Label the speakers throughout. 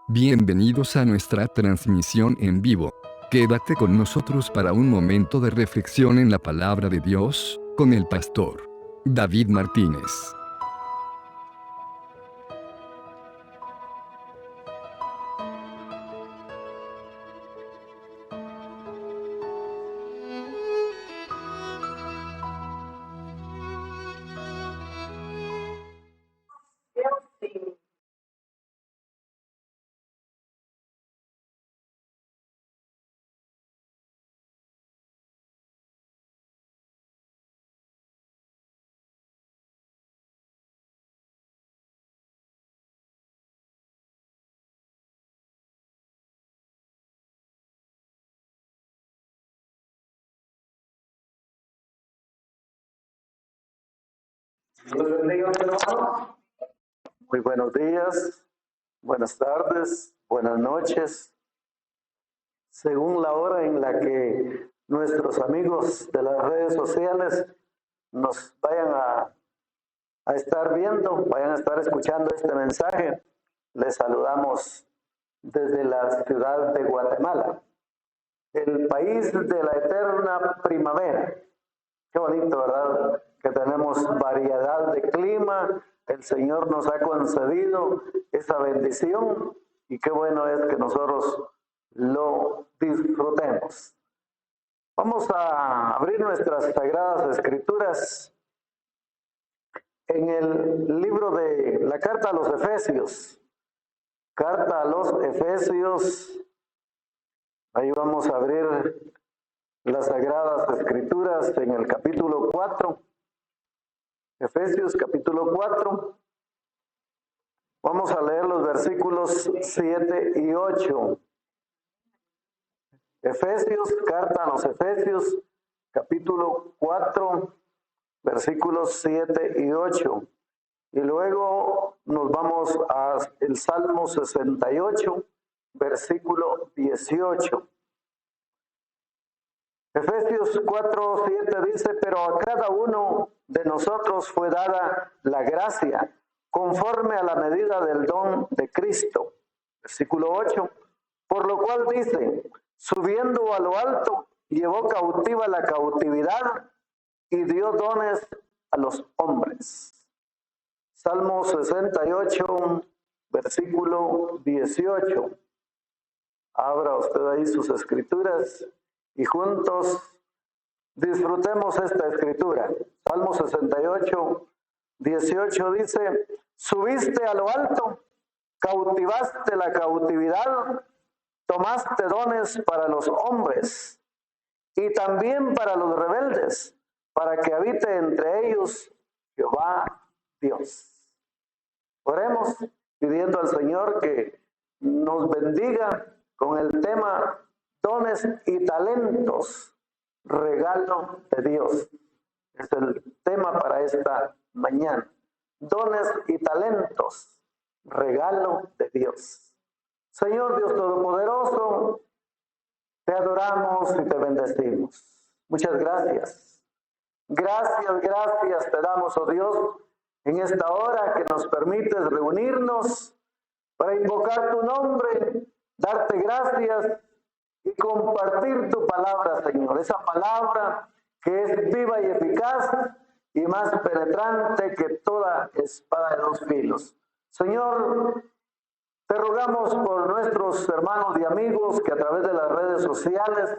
Speaker 1: Bienvenidos a nuestra transmisión en vivo. Quédate con nosotros para un momento de reflexión en la palabra de Dios, con el pastor David Martínez.
Speaker 2: Dios bendiga, mi hermano. Muy buenos días, buenas tardes, buenas noches, según la hora en la que nuestros amigos de las redes sociales nos vayan a estar viendo, vayan a estar escuchando este mensaje. Les saludamos desde la ciudad de Guatemala, el país de la eterna primavera. Qué bonito, ¿verdad? Que tenemos variedad de clima. El Señor nos ha concedido esa bendición y qué bueno es que nosotros lo disfrutemos. Vamos a abrir nuestras sagradas escrituras en el libro de la carta a los Efesios. Carta a los Efesios. Ahí vamos a abrir las Sagradas Escrituras en el capítulo 4, Efesios capítulo 4. Vamos a leer los versículos 7 y 8. Efesios, carta a los Efesios, capítulo 4, versículos 7 y 8. Y luego nos vamos al Salmo 68, versículo 18. Efesios 4, 7 dice, pero a cada uno de nosotros fue dada la gracia conforme a la medida del don de Cristo. Versículo 8, por lo cual dice, subiendo a lo alto, llevó cautiva la cautividad y dio dones a los hombres. Salmo 68, versículo 18. Abra usted ahí sus escrituras y juntos disfrutemos esta escritura. Salmo 68, 18 dice, subiste a lo alto, cautivaste la cautividad, tomaste dones para los hombres y también para los rebeldes, para que habite entre ellos Jehová Dios. Oremos pidiendo al Señor que nos bendiga con el tema dones y talentos, regalo de Dios. Es el tema para esta mañana. Dones y talentos, regalo de Dios. Señor Dios Todopoderoso, te adoramos y te bendecimos. Muchas gracias. Gracias te damos, oh Dios, en esta hora que nos permites reunirnos para invocar tu nombre, darte gracias y compartir tu palabra, Señor. Esa palabra que es viva y eficaz y más penetrante que toda espada de dos filos. Señor, te rogamos por nuestros hermanos y amigos que a través de las redes sociales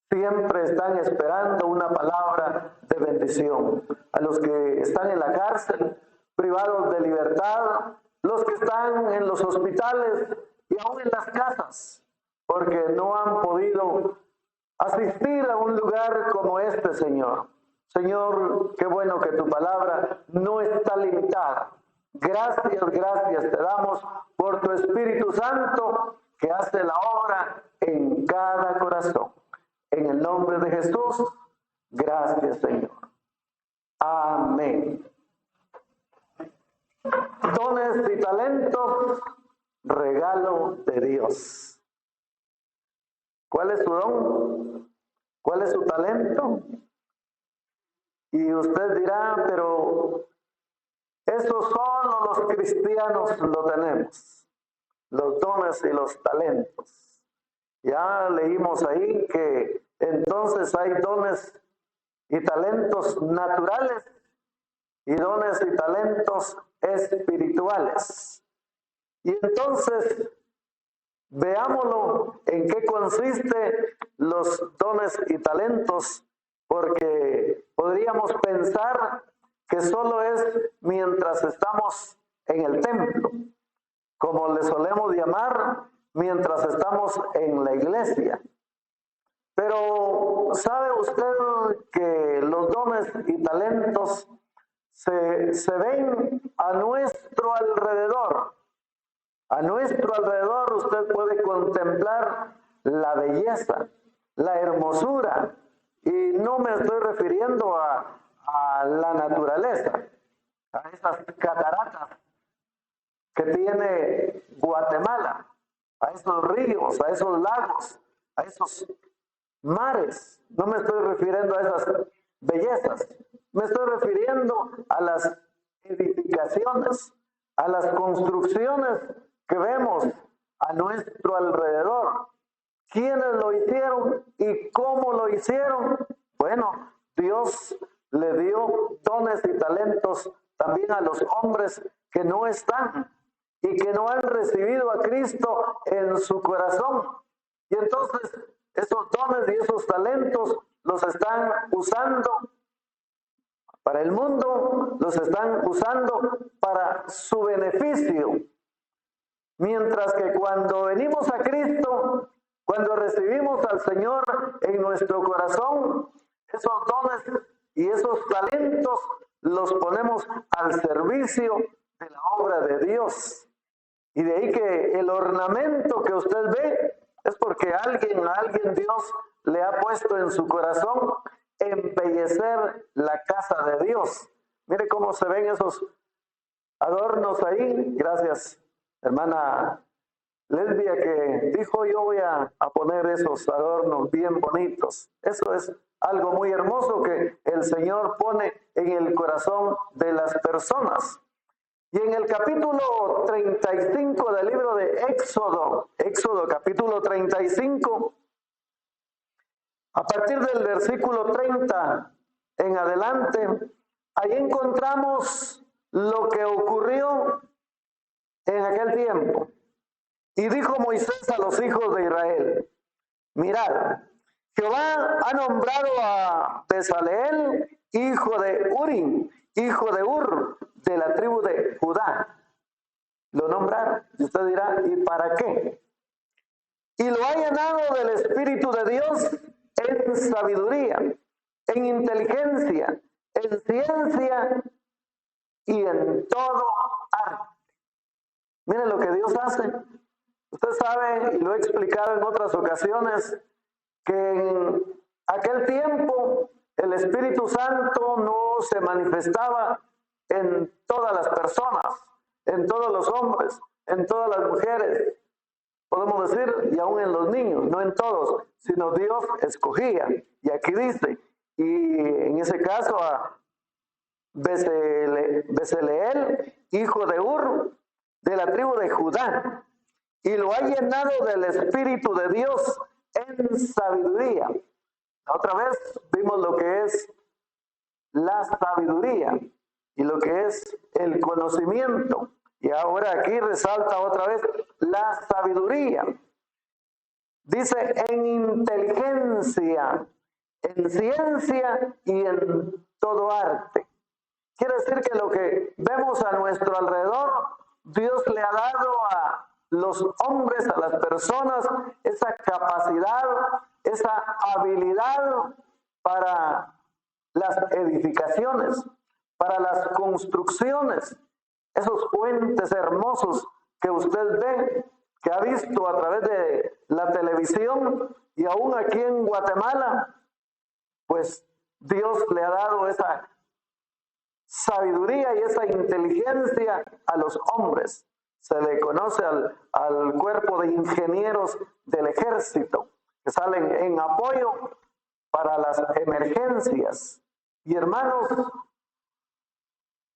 Speaker 2: siempre están esperando una palabra de bendición. A los que están en la cárcel, privados de libertad, los que están en los hospitales y aún en las casas, porque no han podido asistir a un lugar como este, Señor. Señor, qué bueno que tu palabra no está limitada. Gracias te damos por tu Espíritu Santo que hace la obra en cada corazón. En el nombre de Jesús, gracias, Señor. Amén. Dones y talentos, regalo de Dios. ¿Cuál es su don? ¿Cuál es su talento? Y usted dirá, pero eso solo los cristianos lo tenemos. los dones y los talentos. Ya leímos ahí que entonces hay dones y talentos naturales y dones y talentos espirituales. Y entonces, veámoslo en qué consiste los dones y talentos, porque podríamos pensar que solo es mientras estamos en el templo, como le solemos llamar, mientras estamos en la iglesia. Pero ¿sabe usted que los dones y talentos se ven a nuestro alrededor? A nuestro alrededor usted puede contemplar la belleza, la hermosura, y no me estoy refiriendo a la naturaleza, a esas cataratas que tiene Guatemala, a esos ríos, a esos lagos, a esos mares. No me estoy refiriendo a esas bellezas, me estoy refiriendo a las edificaciones, a las construcciones que vemos a nuestro alrededor. ¿Quiénes lo hicieron y cómo lo hicieron? Bueno, Dios le dio dones y talentos también a los hombres que no están y que no han recibido a Cristo en su corazón. Y entonces esos dones y esos talentos los están usando para el mundo, los están usando para su beneficio. Mientras que cuando venimos a Cristo, cuando recibimos al Señor en nuestro corazón, esos dones y esos talentos los ponemos al servicio de la obra de Dios. Y de ahí que el ornamento que usted ve es porque a alguien Dios le ha puesto en su corazón embellecer la casa de Dios. Mire cómo se ven esos adornos ahí. Gracias, hermana Lesbia, que dijo: yo voy a poner esos adornos bien bonitos. Eso es algo muy hermoso que el Señor pone en el corazón de las personas. Y en el capítulo 35 del libro de Éxodo capítulo 35, a partir del versículo 30 en adelante, ahí encontramos lo que ocurrió en aquel tiempo. Y dijo Moisés a los hijos de Israel: mirad, Jehová ha nombrado a Bezaleel, hijo de Uri, hijo de Ur, de la tribu de Judá. Lo nombraron. Y usted dirá: ¿y para qué? Y lo ha llenado del Espíritu de Dios en sabiduría, en inteligencia, en ciencia y en todo arte. Miren lo que Dios hace. Usted sabe, y lo he explicado en otras ocasiones, que en aquel tiempo el Espíritu Santo no se manifestaba en todas las personas, en todos los hombres, en todas las mujeres, podemos decir, y aún en los niños, no en todos, sino Dios escogía. Y aquí dice, y en ese caso a Bezaleel, hijo de Ur, de la tribu de Judá, y lo ha llenado del Espíritu de Dios en sabiduría. Otra vez vimos lo que es la sabiduría y lo que es el conocimiento. Y ahora aquí resalta otra vez la sabiduría. Dice en inteligencia, en ciencia y en todo arte. Quiere decir que lo que vemos a nuestro alrededor, Dios le ha dado a los hombres, a las personas, esa capacidad, esa habilidad para las edificaciones, para las construcciones, esos puentes hermosos que usted ve, que ha visto a través de la televisión y aún aquí en Guatemala, pues Dios le ha dado esa sabiduría y esa inteligencia a los hombres. Se le conoce al cuerpo de ingenieros del ejército que salen en apoyo para las emergencias. Y hermanos,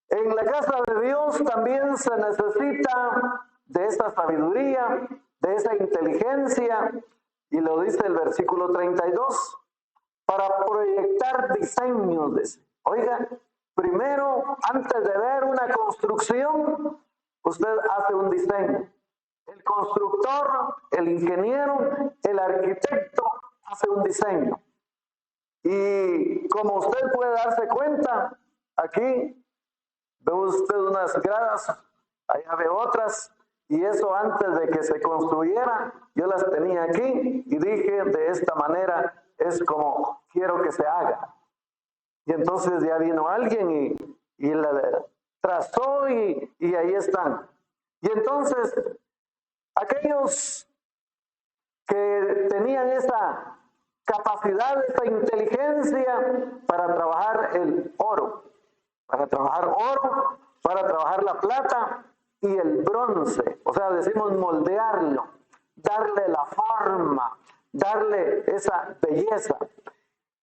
Speaker 2: en la casa de Dios también se necesita de esa sabiduría, de esa inteligencia, y lo dice el versículo 32, para proyectar diseños. Oiga, primero, antes de ver una construcción, usted hace un diseño. El constructor, el ingeniero, el arquitecto hace un diseño. Y como usted puede darse cuenta, aquí ve usted unas gradas, allá ve otras, y eso antes de que se construyera, yo las tenía aquí y dije, de esta manera es como quiero que se haga. Y entonces ya vino alguien y la trazó y ahí están. Y entonces, aquellos que tenían esa capacidad, esa inteligencia para trabajar el oro, para trabajar la plata y el bronce, o sea, decimos moldearlo, darle la forma, darle esa belleza.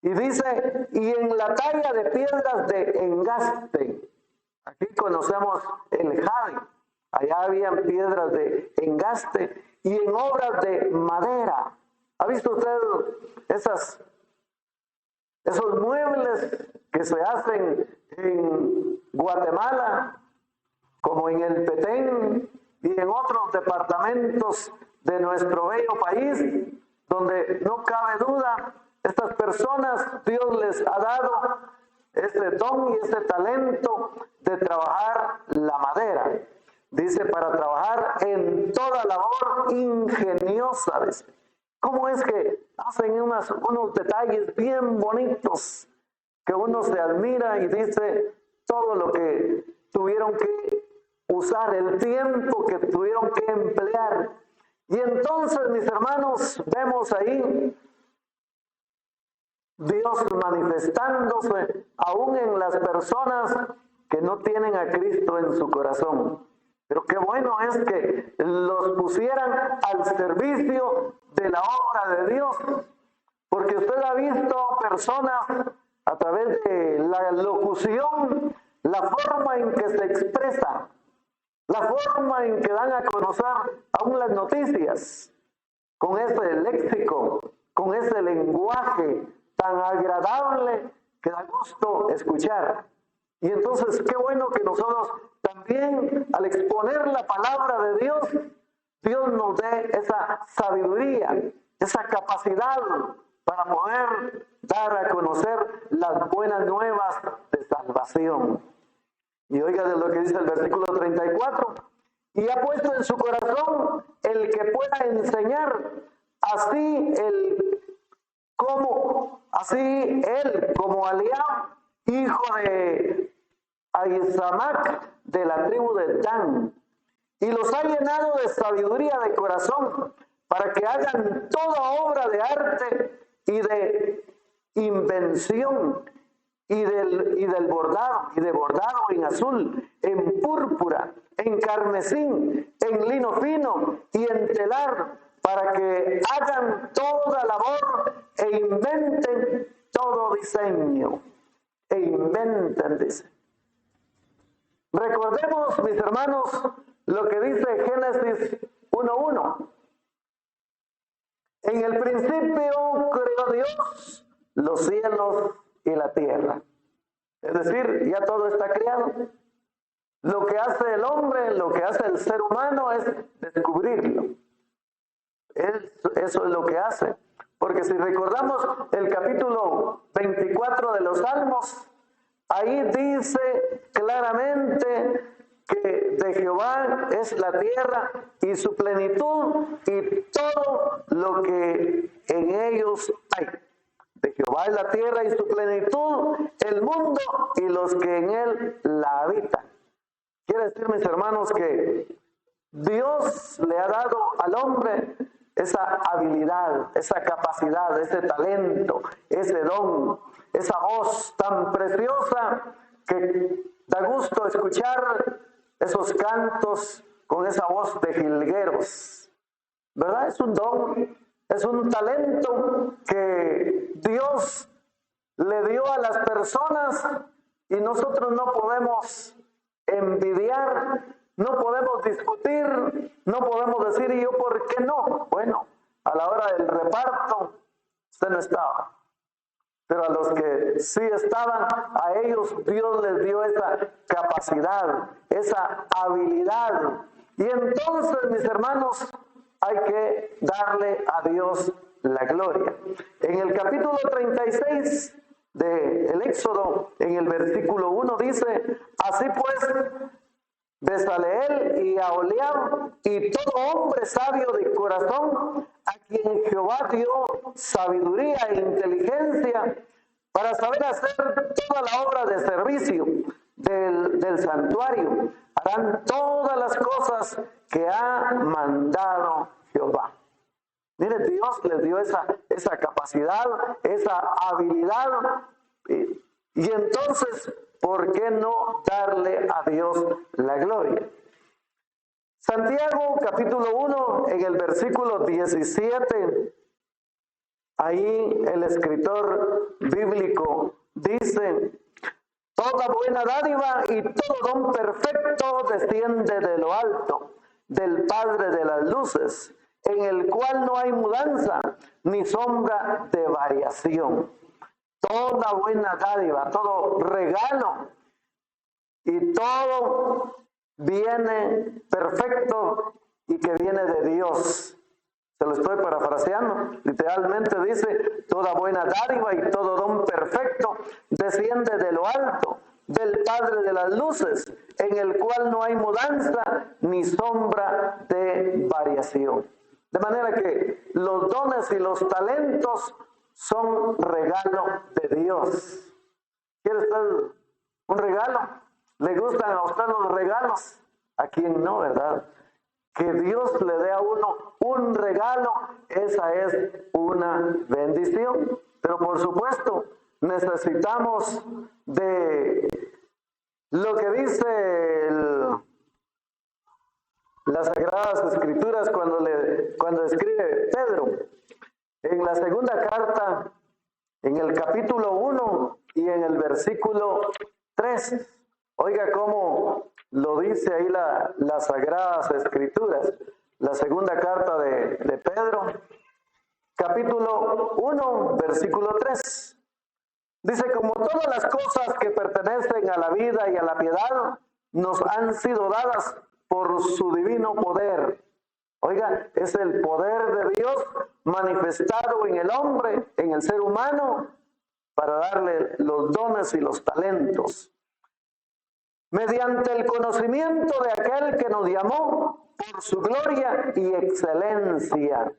Speaker 2: Y dice, y en la talla de piedras de engaste, aquí conocemos el jade, allá habían piedras de engaste, y en obras de madera. ¿Ha visto usted esos muebles que se hacen en Guatemala, como en el Petén y en otros departamentos de nuestro bello país, donde no cabe duda, estas personas Dios les ha dado ese don y ese talento de trabajar la madera? Dice, para trabajar en toda labor ingeniosa. Dice. ¿Cómo es que hacen unos detalles bien bonitos que uno se admira y dice todo lo que tuvieron que usar, el tiempo que tuvieron que emplear? Y entonces, mis hermanos, vemos ahí Dios manifestándose aún en las personas que no tienen a Cristo en su corazón. Pero qué bueno es que los pusieran al servicio de la obra de Dios. Porque usted ha visto personas a través de la locución, la forma en que se expresan, la forma en que dan a conocer aún las noticias, con ese léxico, con ese lenguaje tan agradable que da gusto escuchar. Y entonces qué bueno que nosotros también, al exponer la palabra de Dios, Dios nos dé esa sabiduría, esa capacidad para poder dar a conocer las buenas nuevas de salvación. Y oiga de lo que dice el versículo 34, y ha puesto en su corazón el que pueda enseñar, así él como Eliab, hijo de Ahisamac, de la tribu de Dan, y los ha llenado de sabiduría de corazón, para que hagan toda obra de arte y de invención, y de bordado en azul, en púrpura, en carmesí, en lino fino y en telar, para que hagan toda labor e inventen todo diseño. E inventen, dice. Recordemos, mis hermanos, lo que dice Génesis 1:1. En el principio creó Dios los cielos y la tierra. Es decir, ya todo está creado. Lo que hace el hombre, lo que hace el ser humano es descubrirlo. Eso es lo que hace. Porque si recordamos el capítulo 24 de los Salmos, ahí dice claramente que de Jehová es la tierra y su plenitud y todo lo que en ellos hay. De Jehová es la tierra y su plenitud, el mundo y los que en él la habitan. Quiere decir, mis hermanos, que Dios le ha dado al hombre esa habilidad, esa capacidad, ese talento, ese don, esa voz tan preciosa que da gusto escuchar esos cantos con esa voz de jilgueros. ¿Verdad? Es un don, es un talento que Dios le dio a las personas y nosotros no podemos envidiar No podemos discutir, no podemos decir, ¿y yo por qué no? Bueno, a la hora del reparto, usted no estaba. Pero a los que sí estaban, a ellos Dios les dio esa capacidad, esa habilidad. Y entonces, mis hermanos, hay que darle a Dios la gloria. En el capítulo 36 del Éxodo, en el versículo 1 dice, así pues, Bezaleel y Aholiab y todo hombre sabio de corazón, a quien Jehová dio sabiduría e inteligencia para saber hacer toda la obra de servicio del santuario, harán todas las cosas que ha mandado Jehová. Mire, Dios les dio esa capacidad, esa habilidad, y entonces, ¿por qué no darle a Dios la gloria? Santiago capítulo 1, en el versículo 17, ahí el escritor bíblico dice, toda buena dádiva y todo don perfecto desciende de lo alto, del Padre de las luces, en el cual no hay mudanza ni sombra de variación. Toda buena dádiva, todo regalo y todo viene perfecto y que viene de Dios. Se lo estoy parafraseando. Literalmente dice, toda buena dádiva y todo don perfecto desciende de lo alto, del Padre de las luces, en el cual no hay mudanza ni sombra de variación. De manera que los dones y los talentos son regalo de Dios. ¿Quiere usted un regalo? ¿Le gustan a usted los regalos? ¿A quién no, verdad? Que Dios le dé a uno un regalo, esa es una bendición. Pero por supuesto, necesitamos de lo que dice las Sagradas Escrituras cuando escribe Pedro. En la segunda carta, en el capítulo 1 y en el versículo 3, oiga cómo lo dice ahí las Sagradas Escrituras. La segunda carta de Pedro, capítulo 1, versículo 3. Dice, como todas las cosas que pertenecen a la vida y a la piedad nos han sido dadas por su divino poder. Oiga, es el poder de Dios manifestado en el hombre, en el ser humano, para darle los dones y los talentos. Mediante el conocimiento de aquel que nos llamó por su gloria y excelencia.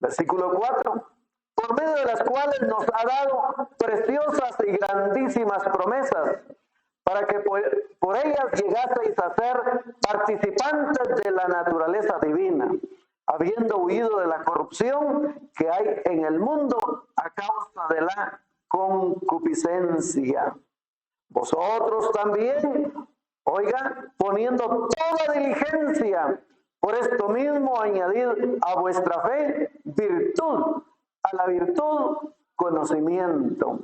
Speaker 2: Versículo 4. Por medio de las cuales nos ha dado preciosas y grandísimas promesas, para que por ellas llegaseis a ser participantes de la naturaleza divina, habiendo huido de la corrupción que hay en el mundo a causa de la concupiscencia. Vosotros también, oiga, poniendo toda diligencia, por esto mismo añadid a vuestra fe virtud, a la virtud conocimiento.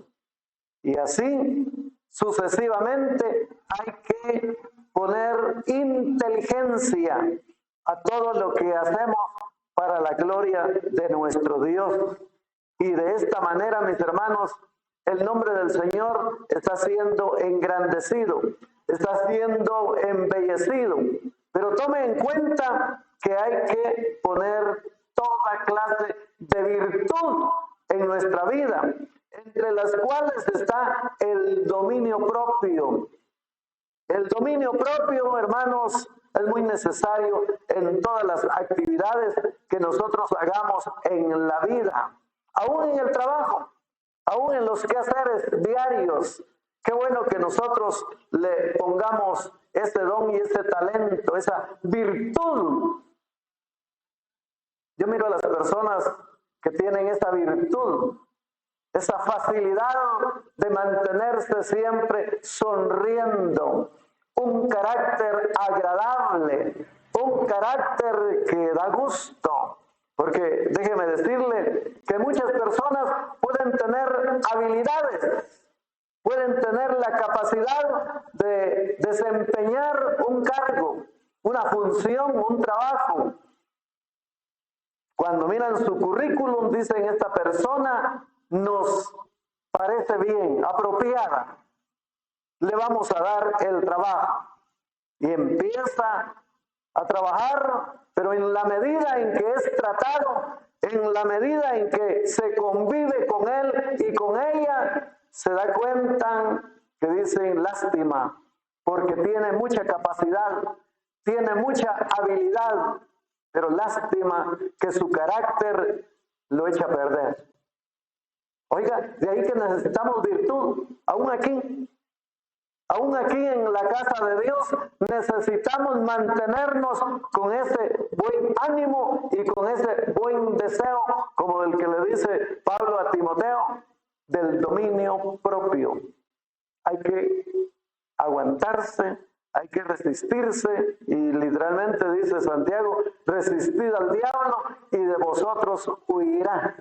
Speaker 2: Y así sucesivamente hay que poner inteligencia a todo lo que hacemos para la gloria de nuestro Dios. Y de esta manera, mis hermanos, el nombre del Señor está siendo engrandecido, está siendo embellecido. Pero tome en cuenta que hay que poner toda clase de virtud en nuestra vida, entre las cuales está el dominio propio. El dominio propio, hermanos, es muy necesario en todas las actividades que nosotros hagamos en la vida, aún en el trabajo, aún en los quehaceres diarios. Qué bueno que nosotros le pongamos ese don y ese talento, esa virtud. Yo miro a las personas que tienen esa virtud, esa facilidad de mantenerse siempre sonriendo, un carácter agradable, un carácter que da gusto. Porque déjeme decirle que muchas personas pueden tener habilidades, pueden tener la capacidad de desempeñar un cargo, una función, un trabajo. Cuando miran su currículum, dicen esta persona nos parece bien, apropiada. Le vamos a dar el trabajo. Y empieza a trabajar, pero en la medida en que es tratado, en la medida en que se convive con él y con ella, se da cuenta que dicen lástima, porque tiene mucha capacidad, tiene mucha habilidad, pero lástima que su carácter lo echa a perder. Oiga, de ahí que necesitamos virtud, aún aquí en la casa de Dios necesitamos mantenernos con ese buen ánimo y con ese buen deseo, como el que le dice Pablo a Timoteo, del dominio propio. Hay que aguantarse, hay que resistirse, y literalmente dice Santiago, resistid al diablo y de vosotros huirá.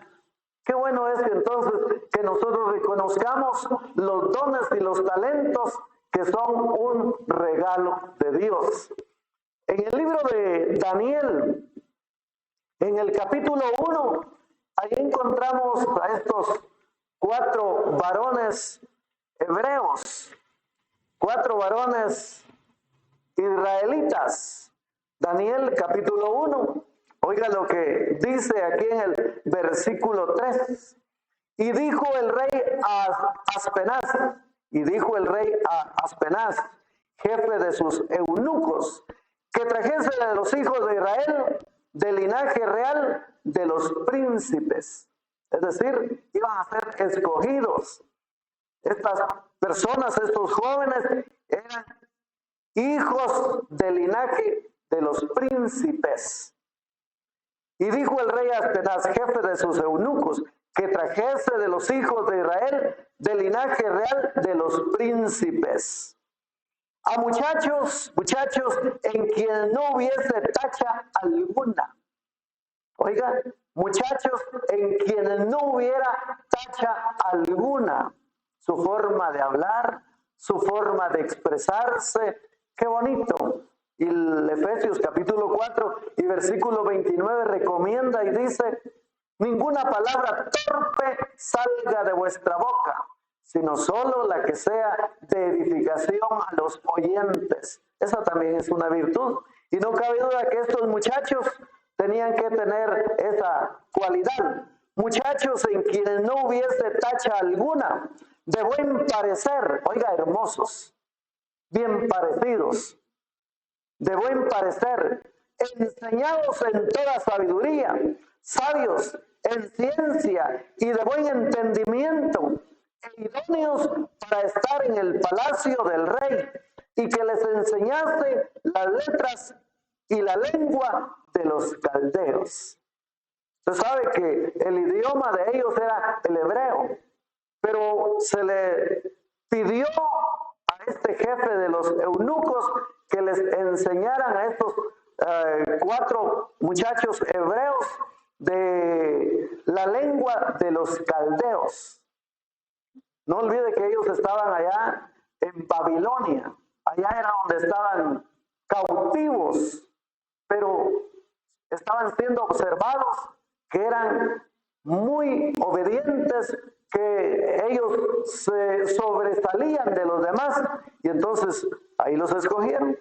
Speaker 2: Qué bueno es que entonces que nosotros reconozcamos los dones y los talentos que son un regalo de Dios. En el libro de Daniel, en el capítulo 1, ahí encontramos a estos 4 varones hebreos, 4 varones israelitas. Daniel capítulo 1, oiga lo que dice aquí en el versículo 3. Y dijo el rey a Aspenaz, jefe de sus eunucos, que trajese de los hijos de Israel, del linaje real de los príncipes. Es decir, iban a ser escogidos. Estas personas, estos jóvenes, eran hijos del linaje de los príncipes. Y dijo el rey a Aspenaz, jefe de sus eunucos, que trajese de los hijos de Israel, del linaje real de los príncipes, a muchachos en quien no hubiese tacha alguna. Oiga, muchachos en quien no hubiera tacha alguna. Su forma de hablar, su forma de expresarse, qué bonito. Y el Efesios capítulo 4 y versículo 29 recomienda y dice: ninguna palabra torpe salga de vuestra boca, sino solo la que sea de edificación a los oyentes. Esa también es una virtud. Y no cabe duda que estos muchachos tenían que tener esa cualidad. Muchachos en quienes no hubiese tacha alguna, de buen parecer, oiga, hermosos, bien parecidos, de buen parecer, enseñados en toda sabiduría, sabios en ciencia y de buen entendimiento, e idóneos para estar en el palacio del rey, y que les enseñase las letras y la lengua de los caldeos. Usted sabe que el idioma de ellos era el hebreo, pero se le pidió a este jefe de los eunucos que les enseñaran a estos 4 muchachos hebreos de la lengua de los caldeos. No olvide que ellos estaban allá en Babilonia, allá era donde estaban cautivos, pero estaban siendo observados, que eran muy obedientes, que ellos se sobresalían de los demás, y entonces ahí los escogieron.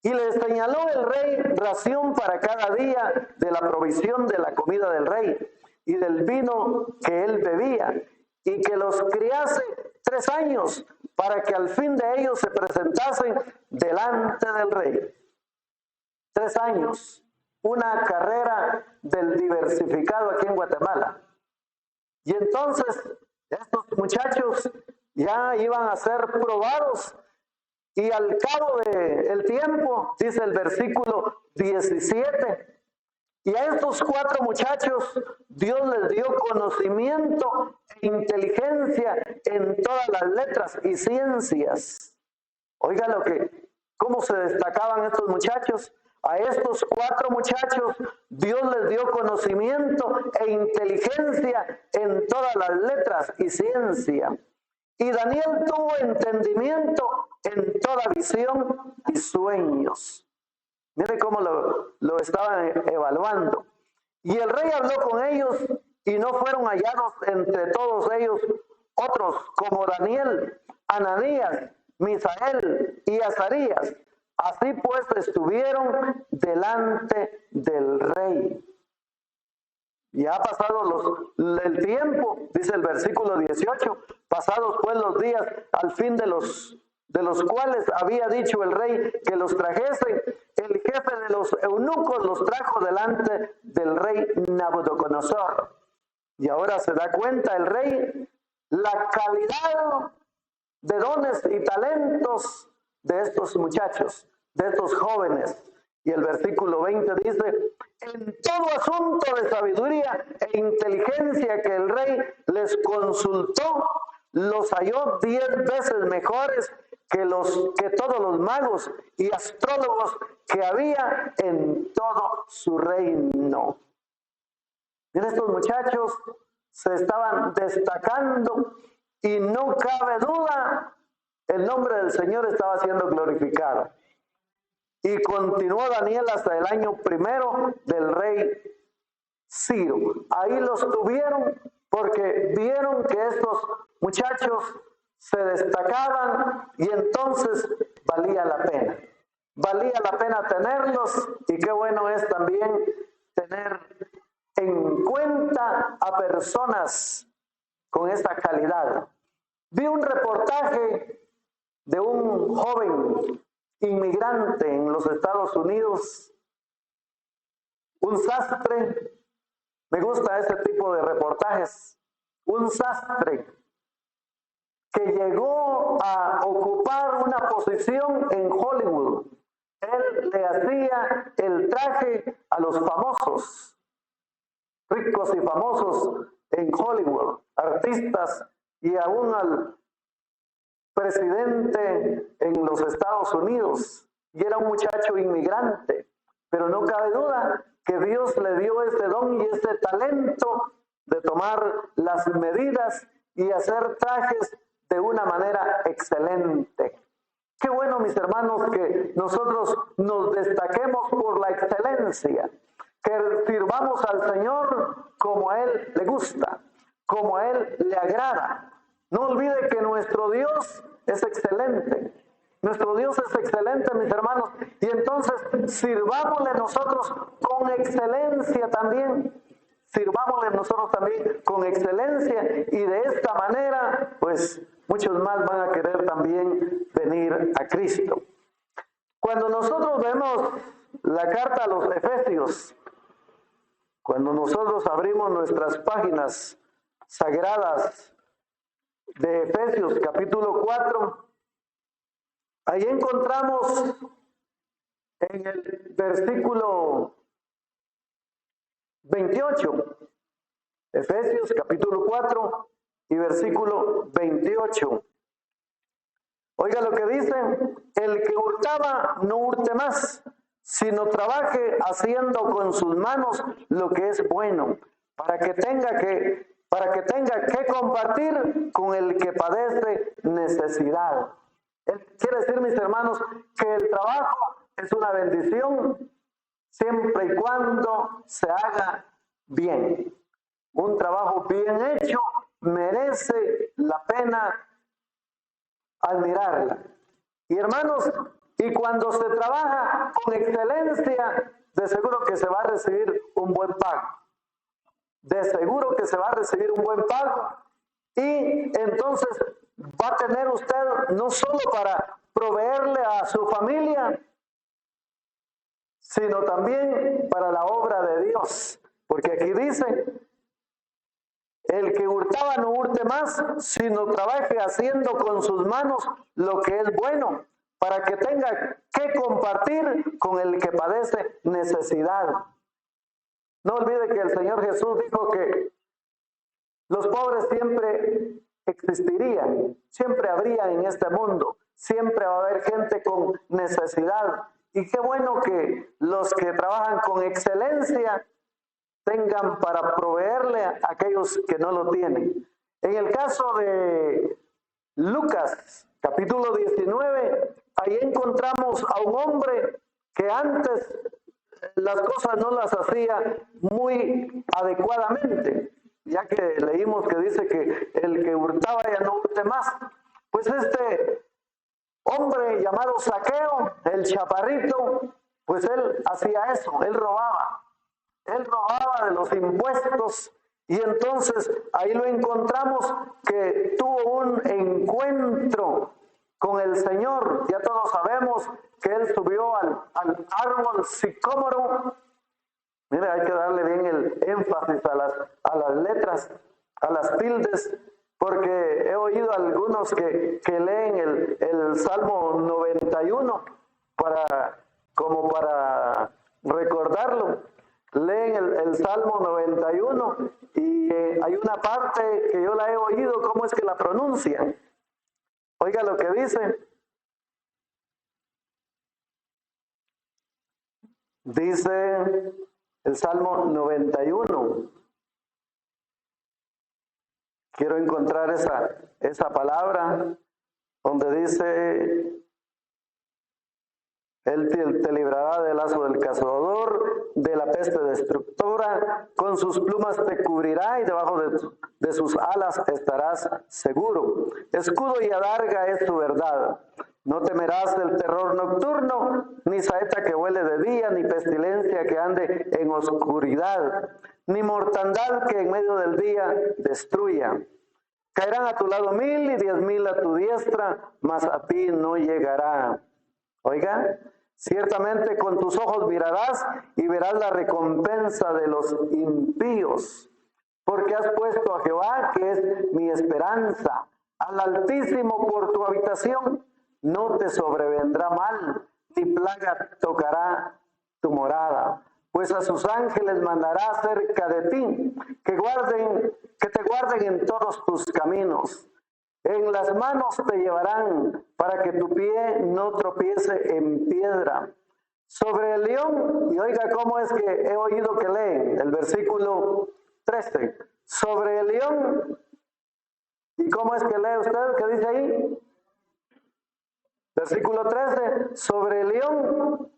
Speaker 2: Y les señaló el rey ración para cada día de la provisión de la comida del rey y del vino que él bebía, y que los criase 3 años, para que al fin de ellos se presentasen delante del rey. 3 años, una carrera del diversificado aquí en Guatemala. Y entonces estos muchachos ya iban a ser probados, y al cabo del tiempo, dice el versículo 17, y a estos 4 muchachos Dios les dio conocimiento e inteligencia en todas las letras y ciencias. Oiga cómo se destacaban estos muchachos. A estos 4 muchachos Dios les dio conocimiento e inteligencia en todas las letras y ciencia. Y Daniel tuvo entendimiento en toda visión y sueños. Mire cómo lo estaban evaluando. Y el rey habló con ellos y no fueron hallados entre todos ellos otros como Daniel, Ananías, Misael y Azarías. Así pues estuvieron delante del rey. Ya ha pasado el tiempo, dice el versículo 18, pasados pues los días, al fin de los cuales había dicho el rey que los trajese, el jefe de los eunucos los trajo delante del rey Nabucodonosor. Y ahora se da cuenta el rey la calidad de dones y talentos de estos muchachos, de estos jóvenes. Y el versículo 20 dice, en todo asunto de sabiduría e inteligencia que el rey les consultó, los halló 10 veces mejores que todos los magos y astrólogos que había en todo su reino. Miren, estos muchachos se estaban destacando y no cabe duda, el nombre del Señor estaba siendo glorificado. Y continuó Daniel hasta el año primero del rey Ciro. Ahí los tuvieron porque vieron que estos muchachos se destacaban y entonces valía la pena. Valía la pena tenerlos y qué bueno es también tener en cuenta a personas con esta calidad. Vi un reportaje de un joven inmigrante en los Estados Unidos, un sastre. Me gusta ese tipo de reportajes. Un sastre que llegó a ocupar una posición en Hollywood. Él le hacía el traje a los famosos, ricos y famosos en Hollywood, artistas y aún al presidente en los Estados Unidos. Y era un muchacho inmigrante, pero no cabe duda que Dios le dio este don y este talento de tomar las medidas y hacer trajes de una manera excelente. Qué bueno, mis hermanos, que nosotros nos destaquemos por la excelencia, que sirvamos al Señor como a Él le gusta, como a Él le agrada. No olvide que nuestro Dios es excelente. Nuestro Dios es excelente, mis hermanos. Y entonces sirvámosle nosotros con excelencia también. Sirvámosle nosotros también con excelencia. Y de esta manera, pues muchos más van a querer también venir a Cristo. Cuando nosotros vemos la carta a los Efesios, cuando nosotros abrimos nuestras páginas sagradas de Efesios capítulo 4, ahí encontramos en el versículo 28, Efesios capítulo 4 y versículo 28. Oiga lo que dice: el que hurtaba no hurte más, sino trabaje haciendo con sus manos lo que es bueno, para que tenga que compartir con el que padece necesidad. Quiere decir, mis hermanos, que el trabajo es una bendición siempre y cuando se haga bien. Un trabajo bien hecho merece la pena admirarla. Y hermanos, y cuando se trabaja con excelencia, de seguro que se va a recibir un buen pago. De seguro que se va a recibir un buen pago. Y entonces va a tener usted no solo para proveerle a su familia, sino también para la obra de Dios. Porque aquí dice: el que hurtaba no hurte más, sino trabaje haciendo con sus manos lo que es bueno, para que tenga que compartir con el que padece necesidad. No olvide que el Señor Jesús dijo que los pobres siempre existirían, siempre habría en este mundo, siempre va a haber gente con necesidad. Y qué bueno que los que trabajan con excelencia tengan para proveerle a aquellos que no lo tienen. En el caso de Lucas, capítulo 19, ahí encontramos a un hombre que antes las cosas no las hacía muy adecuadamente, ya que leímos que dice que el que hurtaba ya no hurte más. Pues este hombre llamado Zaqueo, el chaparrito, pues él hacía eso, él robaba de los impuestos, y entonces ahí lo encontramos que tuvo un encuentro con el Señor. Ya todos sabemos que él subió al árbol sicómoro. Mira, hay que darle bien el énfasis a las letras, a las tildes, porque he oído a algunos que leen el Salmo 91 como para recordarlo. Leen el Salmo 91 y hay una parte que yo la he oído, cómo es que la pronuncian. Oiga lo que dice. Dice el Salmo 91. Quiero encontrar esa palabra donde dice: Él te librará del lazo del cazador, de la peste destructora, con sus plumas te cubrirá y debajo de sus alas estarás seguro. Escudo y adarga es tu verdad. No temerás del terror nocturno, ni saeta que huele de día, ni pestilencia que ande en oscuridad, ni mortandad que en medio del día destruya. Caerán a tu lado 1000 y 10,000 a tu diestra, mas a ti no llegará. Oiga, ciertamente con tus ojos mirarás y verás la recompensa de los impíos, porque has puesto a Jehová, que es mi esperanza, al Altísimo por tu habitación. No te sobrevendrá mal, ni plaga tocará tu morada, pues a sus ángeles mandará cerca de ti, que te guarden en todos tus caminos. En las manos te llevarán para que tu pie no tropiece en piedra. Sobre el león, y oiga cómo es que he oído que leen el versículo 13. Sobre el león, ¿y cómo es que lee usted? ¿Qué dice ahí? Versículo 13. Sobre el león.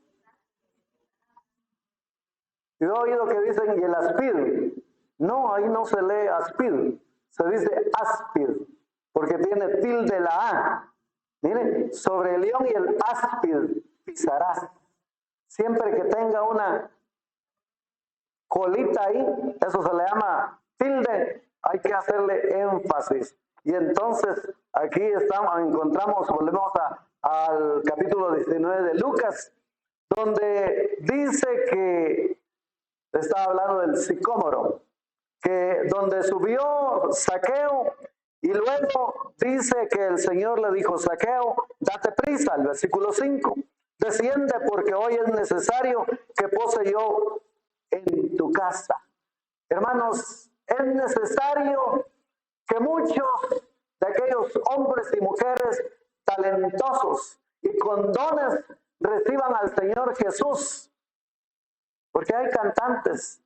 Speaker 2: Yo he oído que dicen y el aspid. No, ahí no se lee aspid, se dice aspid, porque tiene tilde la A. Miren, sobre el león y el áspid pisarás. Siempre que tenga una colita ahí, eso se le llama tilde, hay que hacerle énfasis. Y entonces aquí volvemos al capítulo 19 de Lucas, donde dice que está hablando del sicómoro, que donde subió Zaqueo. Y luego dice que el Señor le dijo: Zaqueo, date prisa, el versículo 5, desciende porque hoy es necesario que pose yo en tu casa. Hermanos, es necesario que muchos de aquellos hombres y mujeres talentosos y con dones reciban al Señor Jesús, porque hay cantantes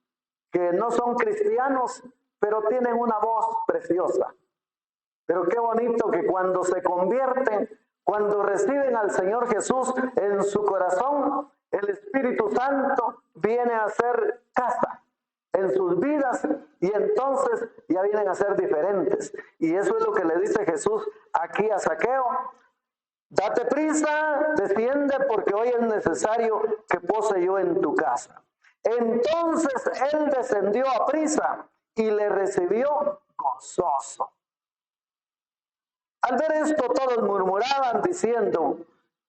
Speaker 2: que no son cristianos, pero tienen una voz preciosa. Pero qué bonito que cuando se convierten, cuando reciben al Señor Jesús en su corazón, el Espíritu Santo viene a hacer casa en sus vidas y entonces ya vienen a ser diferentes. Y eso es lo que le dice Jesús aquí a Zaqueo: date prisa, desciende porque hoy es necesario que pose yo en tu casa. Entonces él descendió a prisa y le recibió gozoso. Al ver esto, todos murmuraban diciendo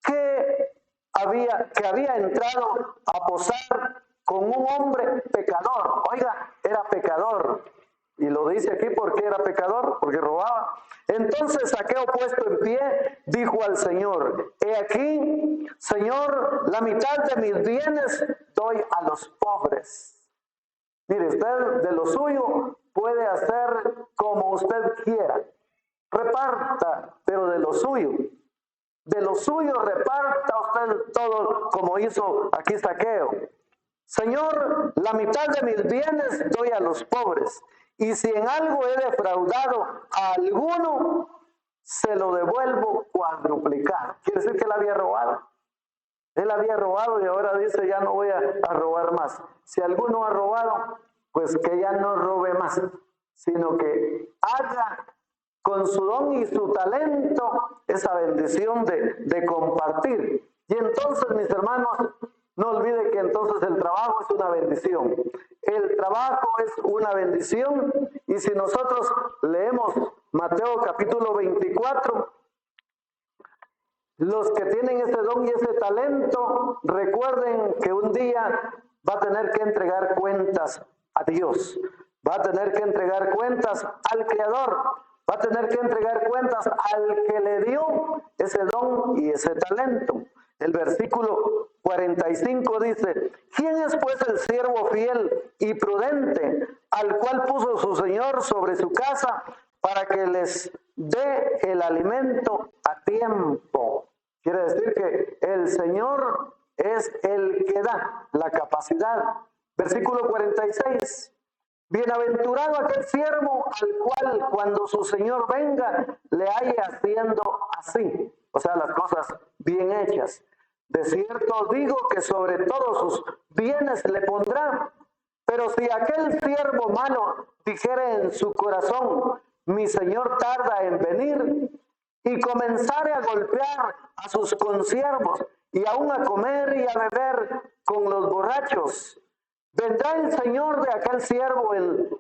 Speaker 2: que había entrado a posar con un hombre pecador. Oiga, era pecador. Y lo dice aquí porque era pecador, porque robaba. Entonces Zaqueo, puesto en pie, dijo al Señor: he aquí, Señor, la mitad de mis bienes doy a los pobres. Mire, usted de lo suyo puede hacer como usted quiera. Reparta, pero de lo suyo. De lo suyo reparta usted todo, como hizo aquí Zaqueo. Señor, la mitad de mis bienes doy a los pobres. Y si en algo he defraudado a alguno, se lo devuelvo cuadruplicado. Quiere decir que él había robado. Él había robado y ahora dice, ya no voy a robar más. Si alguno ha robado, pues que ya no robe más, sino que haga con su don y su talento esa bendición de compartir. Y entonces, mis hermanos, no olvide que entonces el trabajo es una bendición. El trabajo es una bendición, y si nosotros leemos Mateo capítulo 24, los que tienen ese don y ese talento, recuerden que un día va a tener que entregar cuentas a Dios, va a tener que entregar cuentas al Creador, va a tener que entregar cuentas al que le dio ese don y ese talento. El versículo 45 dice, ¿quién es pues el siervo fiel y prudente, al cual puso su Señor sobre su casa, para que les dé el alimento a tiempo? Quiere decir que el Señor es el que da la capacidad. Versículo 46. Bienaventurado aquel siervo al cual cuando su Señor venga le haya haciendo así. O sea, las cosas bien hechas. De cierto digo que sobre todos sus bienes le pondrá. Pero si aquel siervo malo dijere en su corazón, mi Señor tarda en venir, y comenzare a golpear a sus consiervos, y aún a comer y a beber con los borrachos, vendrá el Señor de aquel siervo el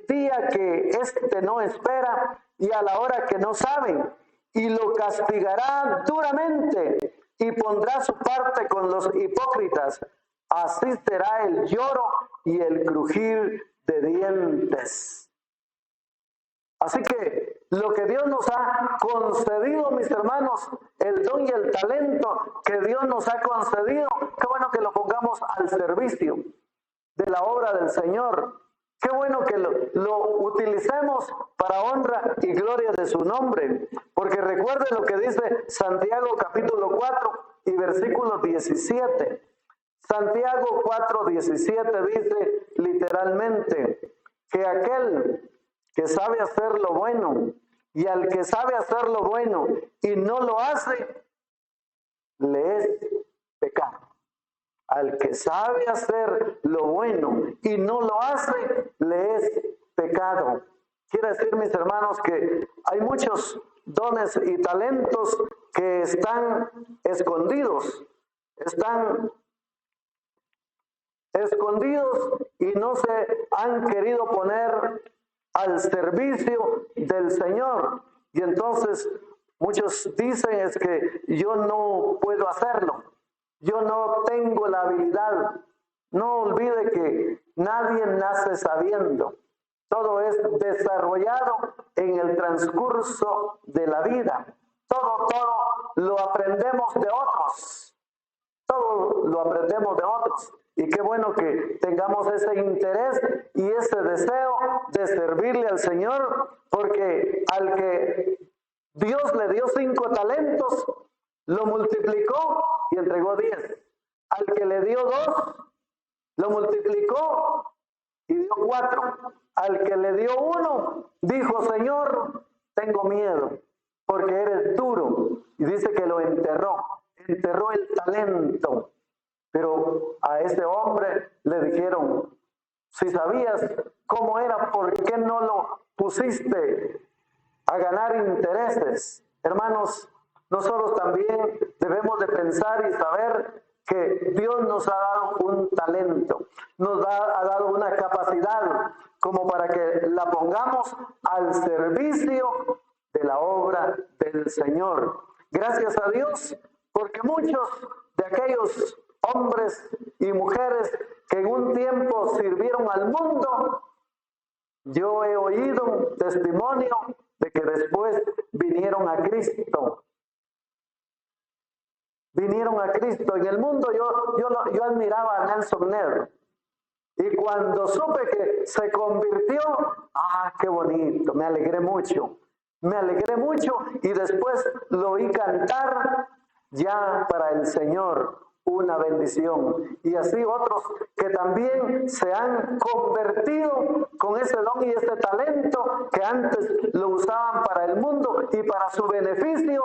Speaker 2: día que éste no espera y a la hora que no sabe, y lo castigará duramente, y pondrá su parte con los hipócritas. Así será el lloro y el crujir de dientes. Así que lo que Dios nos ha concedido, mis hermanos, el don y el talento que Dios nos ha concedido, qué bueno que lo pongamos al servicio de la obra del Señor. Qué bueno que lo utilicemos para honra y gloria de su nombre. Porque recuerde lo que dice Santiago capítulo 4 y versículo 17. Santiago 4:17 dice literalmente que aquel que sabe hacer lo bueno, y al que sabe hacer lo bueno y no lo hace, le es pecado. Al que sabe hacer lo bueno y no lo hace, le es pecado. Quiere decir, mis hermanos, que hay muchos dones y talentos que están escondidos y no se han querido poner al servicio del Señor. Y entonces muchos dicen es que yo no puedo hacerlo, yo no tengo la habilidad. No olvide que nadie nace sabiendo, todo es desarrollado en el transcurso de la vida. Todo lo aprendemos de otros, todo lo aprendemos de otros. Y qué bueno que tengamos ese interés y ese deseo de servirle al Señor, porque al que Dios le dio 5 talentos, lo multiplicó y entregó 10. Al que le dio 2, lo multiplicó y dio 4. Al que le dio 1, dijo, Señor, tengo miedo, porque eres duro. Y dice que lo enterró el talento. Pero a ese hombre le dijeron, si sabías cómo era, ¿por qué no lo pusiste a ganar intereses? Hermanos, nosotros también debemos de pensar y saber que Dios nos ha dado un talento, ha dado una capacidad como para que la pongamos al servicio de la obra del Señor. Gracias a Dios, porque muchos de aquellos hombres y mujeres que en un tiempo sirvieron al mundo, yo he oído un testimonio de que después vinieron a Cristo. Vinieron a Cristo. En el mundo yo admiraba a Nelson Ned. Y cuando supe que se convirtió, qué bonito, me alegré mucho. Y después lo oí cantar ya para el Señor. una bendición. Y así otros que también se han convertido con ese don y ese talento que antes lo usaban para el mundo y para su beneficio,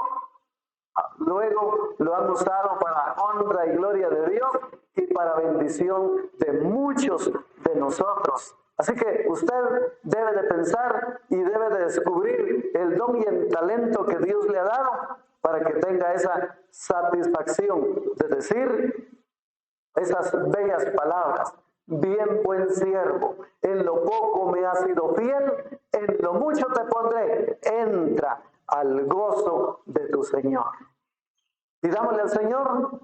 Speaker 2: luego lo han usado para honra y gloria de Dios y para bendición de muchos de nosotros. Así que usted debe de pensar y debe de descubrir el don y el talento que Dios le ha dado para que tenga esa satisfacción de decir esas bellas palabras. Bien, buen siervo, en lo poco me has sido fiel, en lo mucho te pondré, entra al gozo de tu Señor. Pidámosle al Señor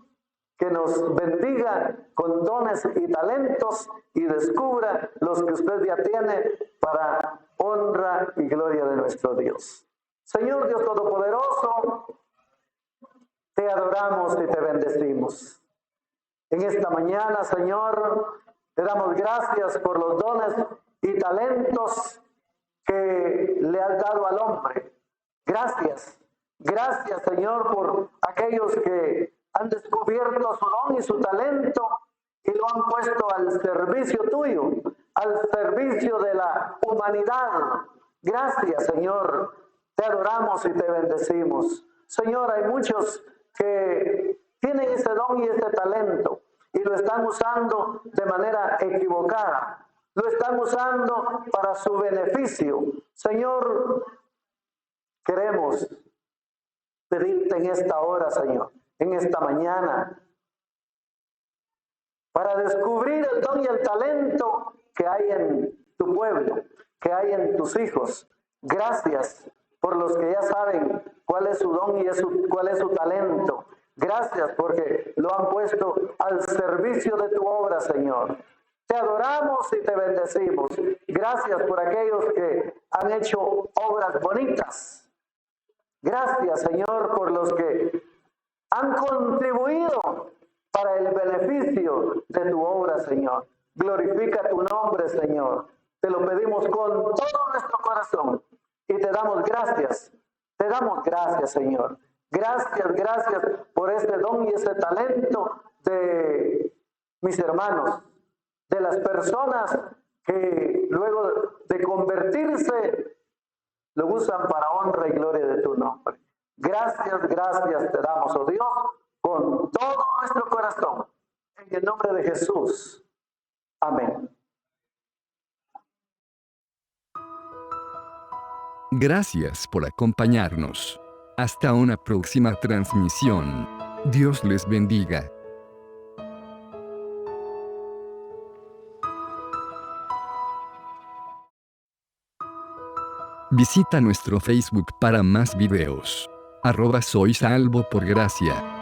Speaker 2: que nos bendiga con dones y talentos y descubra los que usted ya tiene para honra y gloria de nuestro Dios. Señor Dios Todopoderoso, te adoramos y te bendecimos. En esta mañana, Señor, te damos gracias por los dones y talentos que le has dado al hombre. Gracias. Gracias, Señor, por aquellos que han descubierto su don y su talento y lo han puesto al servicio tuyo, al servicio de la humanidad. Gracias, Señor. Te adoramos y te bendecimos. Señor, hay muchos que tienen ese don y ese talento y lo están usando de manera equivocada. Lo están usando para su beneficio. Señor, queremos pedirte en esta hora, Señor, en esta mañana, para descubrir el don y el talento que hay en tu pueblo, que hay en tus hijos. Gracias por los que ya saben cuál es su don y cuál es su talento. Gracias porque lo han puesto al servicio de tu obra, Señor. Te adoramos y te bendecimos. Gracias por aquellos que han hecho obras bonitas. Gracias, Señor, por los que han contribuido para el beneficio de tu obra, Señor. Glorifica tu nombre, Señor. Te lo pedimos con todo nuestro corazón y te damos gracias. Te damos gracias, Señor. Gracias, gracias por este don y ese talento de mis hermanos, de las personas que luego de convertirse lo usan para honra y gloria de tu nombre. Gracias, gracias te damos, oh Dios, con todo nuestro corazón. En el nombre de Jesús. Amén.
Speaker 1: Gracias por acompañarnos. Hasta una próxima transmisión. Dios les bendiga. Visita nuestro Facebook para más videos. @soysalvo por gracia.